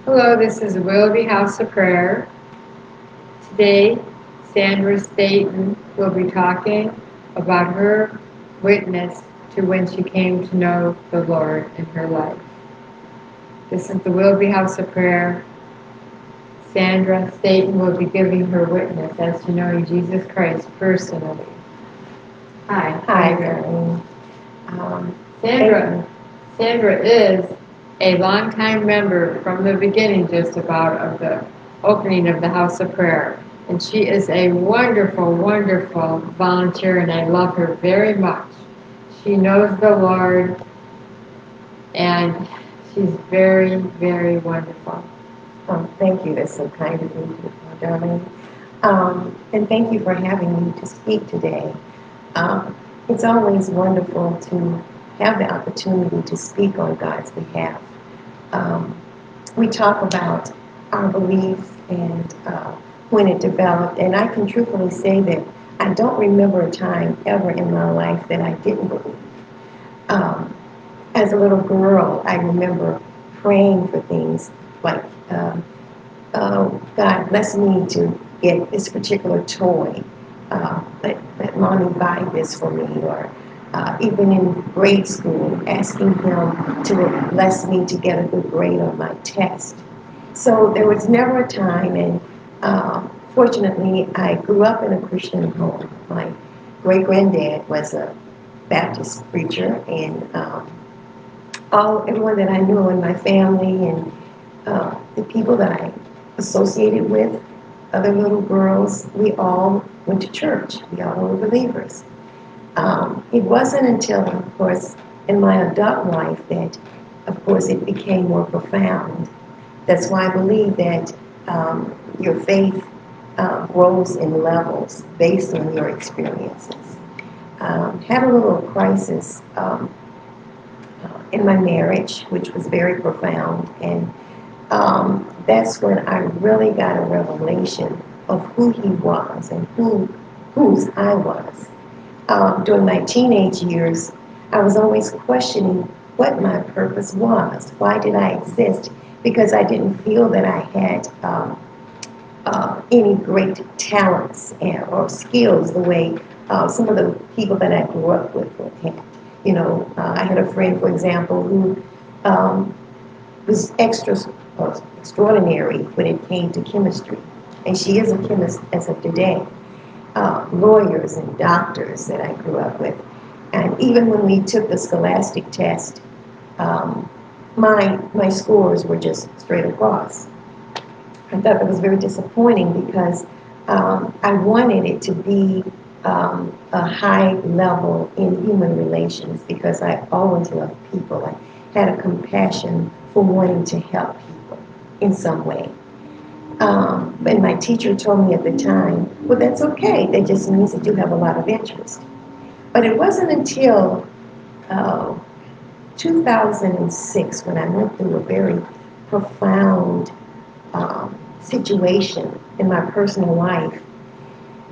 Hello, this is Willoughby House of Prayer. Today, Sandra Staten will be talking about her witness to when she came to know the Lord in her life. This is the Willoughby House of Prayer. Sandra Staten will be giving her witness as to knowing Jesus Christ personally. Hi. Hi, darling. Sandra. Sandra is a longtime member from the beginning, just about, of the opening of the House of Prayer. And she is a wonderful, wonderful volunteer, and I love her very much. She knows the Lord, and she's very, very wonderful. Thank you. That's so kind of you, darling. And thank you for having me to speak today. It's always wonderful to have the opportunity to speak on God's behalf. Um, we talk about our beliefs and when it developed, and I can truthfully say that I don't remember a time ever in my life that I didn't believe. Um, as a little girl, I remember praying for things like, God bless me to get this particular toy. Let mommy buy this for me. Or even in grade school, asking him to bless me to get a good grade on my test. So there was never a time, and fortunately, I grew up in a Christian home. My great granddad was a Baptist preacher, and everyone that I knew in my family and the people that I associated with, other little girls, we all went to church. We all were believers. It wasn't until, of course, in my adult life that, of course, it became more profound. That's why I believe that your faith grows in levels based on your experiences. Had a little crisis in my marriage, which was very profound, and that's when I really got a revelation of who he was and whose I was. During my teenage years, I was always questioning what my purpose was. Why did I exist? Because I didn't feel that I had any great talents or skills the way some of the people that I grew up with had. I had a friend, for example, who was extraordinary when it came to chemistry. And she is a chemist as of today. Lawyers and doctors that I grew up with. And even when we took the scholastic test, my scores were just straight across. I thought that was very disappointing because I wanted it to be a high level in human relations because I always loved people. I had a compassion for wanting to help people in some way. And my teacher told me at the time, well, that's okay. That just means that you have a lot of interest. But it wasn't until uh, 2006 when I went through a very profound situation in my personal life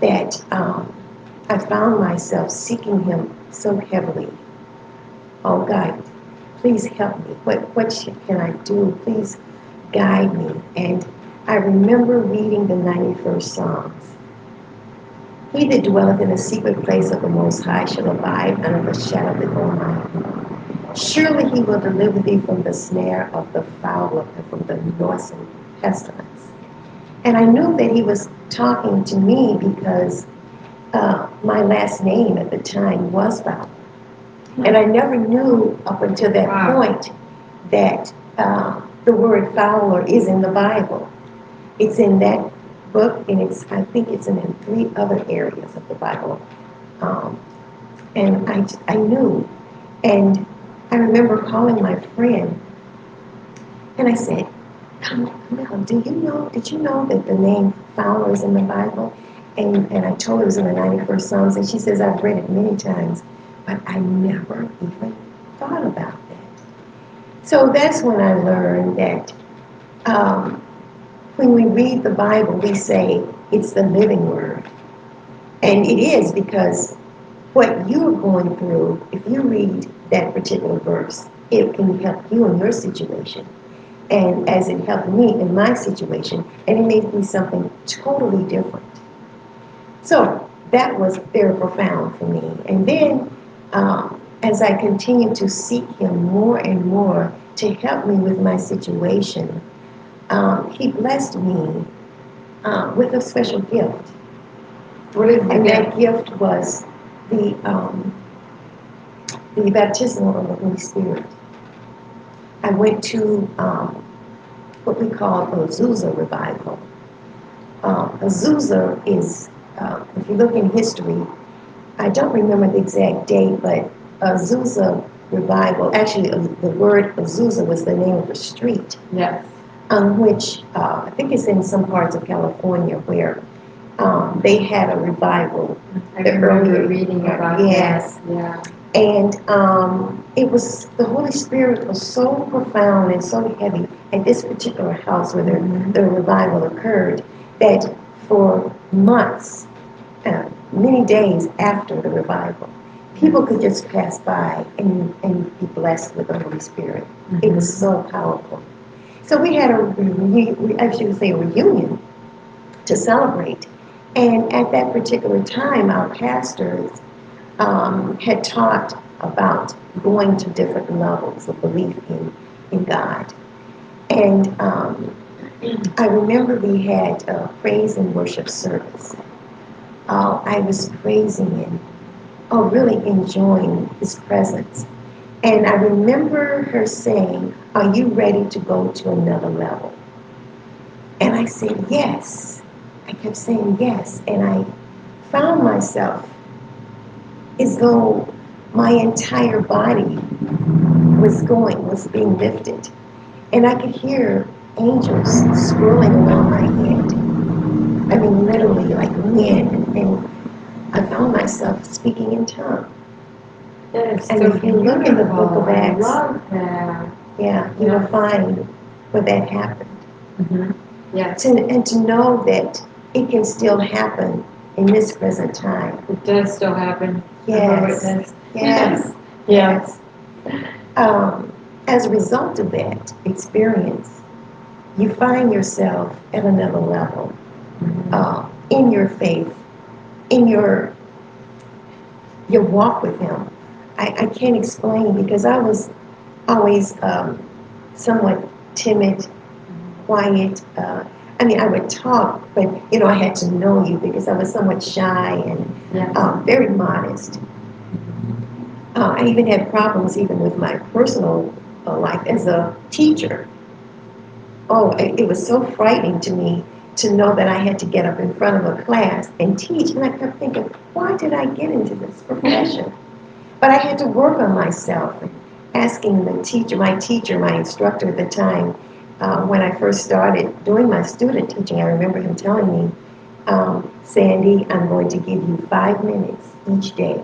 that I found myself seeking him so heavily. Oh, God, please help me. What can I do? Please guide me. And I remember reading the 91st Psalms. He that dwelleth in the secret place of the Most High shall abide under the shadow of the Almighty. Surely he will deliver thee from the snare of the fowler and from the noisome pestilence. And I knew that he was talking to me because my last name at the time was Fowler. And I never knew up until that point that the word Fowler is in the Bible. It's in that book, and I think it's in 3 other areas of the Bible. And I knew. And I remember calling my friend, and I said, Camille, did you know that the name Fowler is in the Bible? And I told her it was in the 91st Psalms, and she says, I've read it many times, but I never even thought about that. So that's when I learned that when we read the Bible, we say it's the living word. And it is because what you're going through, if you read that particular verse, it can help you in your situation. and as it helped me in my situation, and it may be something totally different. So that was very profound for me. And then as I continued to seek him more and more to help me with my situation, he blessed me with a special gift. What is the And gift? that gift was the, um, the baptism of the Holy Spirit. I went to what we call a Azusa revival. Azusa is, if you look in history, I don't remember the exact date, but Azusa revival, actually the word Azusa was the name of a street, Yes. on which I think it's in some parts of California where they had a revival. I The remember earlier, reading about yes, that. Yeah. and it was, the Holy Spirit was so profound and so heavy at this particular house where the revival occurred, that for months, many days after the revival, people could just pass by and be blessed with the Holy Spirit. It was so powerful. So we had I should say, a reunion to celebrate. And at that particular time, our pastors had taught about going to different levels of belief in God. And I remember we had a praise and worship service. I was praising and really enjoying his presence. And I remember her saying, "Are you ready to go to another level?" And I said, "Yes." I kept saying yes. And I found myself as though my entire body was being lifted. And I could hear angels swirling around my head. I mean, literally like wind. And I found myself speaking in tongues. That is And so if you look in the book of I Acts, love that. yeah, you will find where that happened. Yes. And to know that it can still happen in this present time. It does still happen. Yes. I'm a witness. Yes. Yes. As a result of that experience, you find yourself at another level in your faith, in your walk with Him. I can't explain, because I was always somewhat timid, quiet. I mean, I would talk, but I had to know you, because I was somewhat shy and very modest. I even had problems even with my personal life as a teacher. Oh, it was so frightening to me to know that I had to get up in front of a class and teach. And I kept thinking, why did I get into this profession? But I had to work on myself, asking my teacher, my instructor at the time, when I first started doing my student teaching. I remember him telling me, "Sandy, I'm going to give you 5 minutes each day.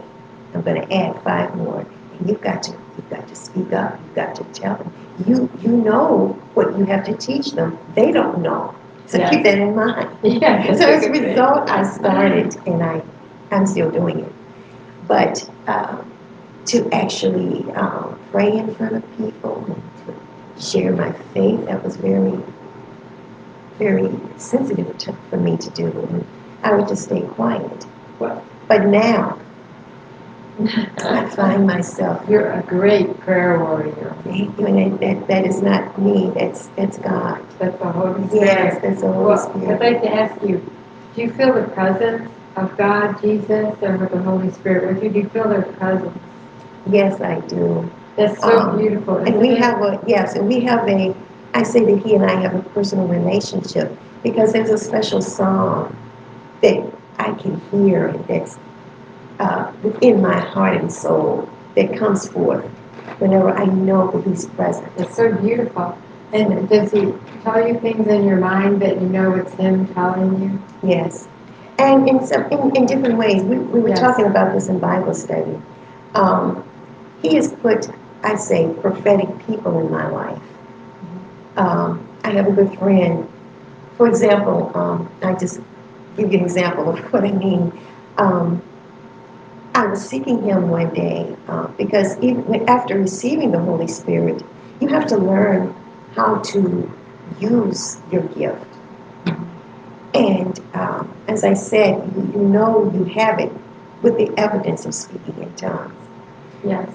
I'm going to add 5 more. And you've got to speak up. You've got to tell them. You know what you have to teach them. They don't know. So keep that in mind." Yeah. So as a result, I started, and I'm still doing it. But to actually pray in front of people and to share my faith, that was very, very sensitive for me to do. And I would just stay quiet. But now, I find myself. You're a great prayer warrior. Thank you, and that is not me. That's God. That's the Holy Spirit. Yes, that's the Holy Spirit. I'd like to ask you, do you feel the presence of God, Jesus, and with the Holy Spirit with you? Do you feel their presence? Yes, I do. That's so beautiful. And we have I say that he and I have a personal relationship, because there's a special song that I can hear that's within my heart and soul that comes forth whenever I know that he's present. It's so beautiful. And does he tell you things in your mind that you know it's him telling you? Yes. And in different ways. We were talking about this in Bible study. He has put, I say, prophetic people in my life. I have a good friend. For example, I just give you an example of what I mean. I was seeking him one day because even after receiving the Holy Spirit, you have to learn how to use your gift. And as I said, you know you have it with the evidence of speaking in tongues. Yes.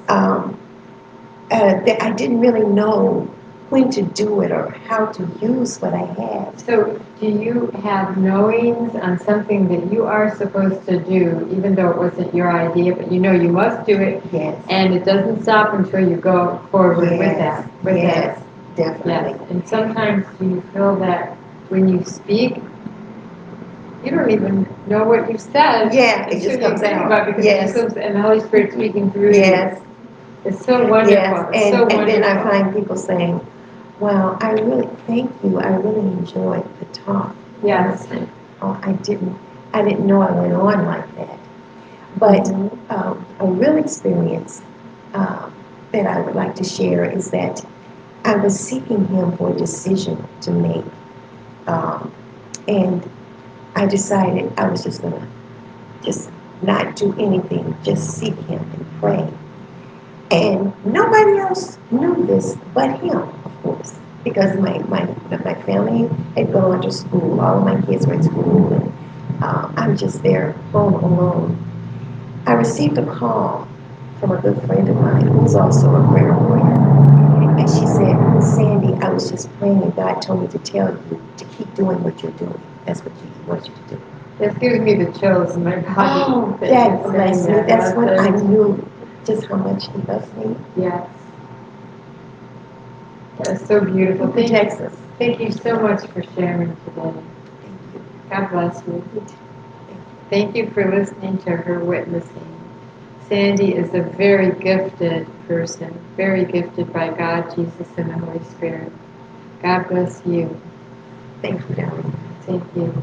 That I didn't really know when to do it or how to use what I had. So, do you have knowings on something that you are supposed to do, even though it wasn't your idea, but you know you must do it, Yes. and it doesn't stop until you go forward with Yes. that? With Yes. that. Definitely. Yes. And sometimes you feel that when you speak, you don't even know what you said. Yeah, it until just you comes think out. about it, because Yes. it's so, and the Holy Spirit speaking through Yes. you. It's so wonderful. Yes. It's so wonderful. And then I find people saying, "Wow, I really thank you. I really enjoyed the talk." Yes. Oh, I didn't know I went on like that. But a real experience that I would like to share is that I was seeking Him for a decision to make, um, and I decided I was just gonna just not do anything, just seek Him and pray. And nobody else knew this but Him, of course, because my family had gone to school. All of my kids were at school, and I'm just there home alone. I received a call from a good friend of mine who's also a prayer warrior. And she said, "Sandy, I was just praying and God told me to tell you to keep doing what you're doing. That's what He wants you to do." It's giving me the chills in my body. Oh, that blessed me. That's when I knew just how much He loves me. Yes. That's so beautiful. He protects us. Thank you so much for sharing today. Thank you. God bless you. Thank you for listening to her witnessing. Sandy is a very gifted person, very gifted by God, Jesus, and the Holy Spirit. God bless you. Thank you, darling. Thank you.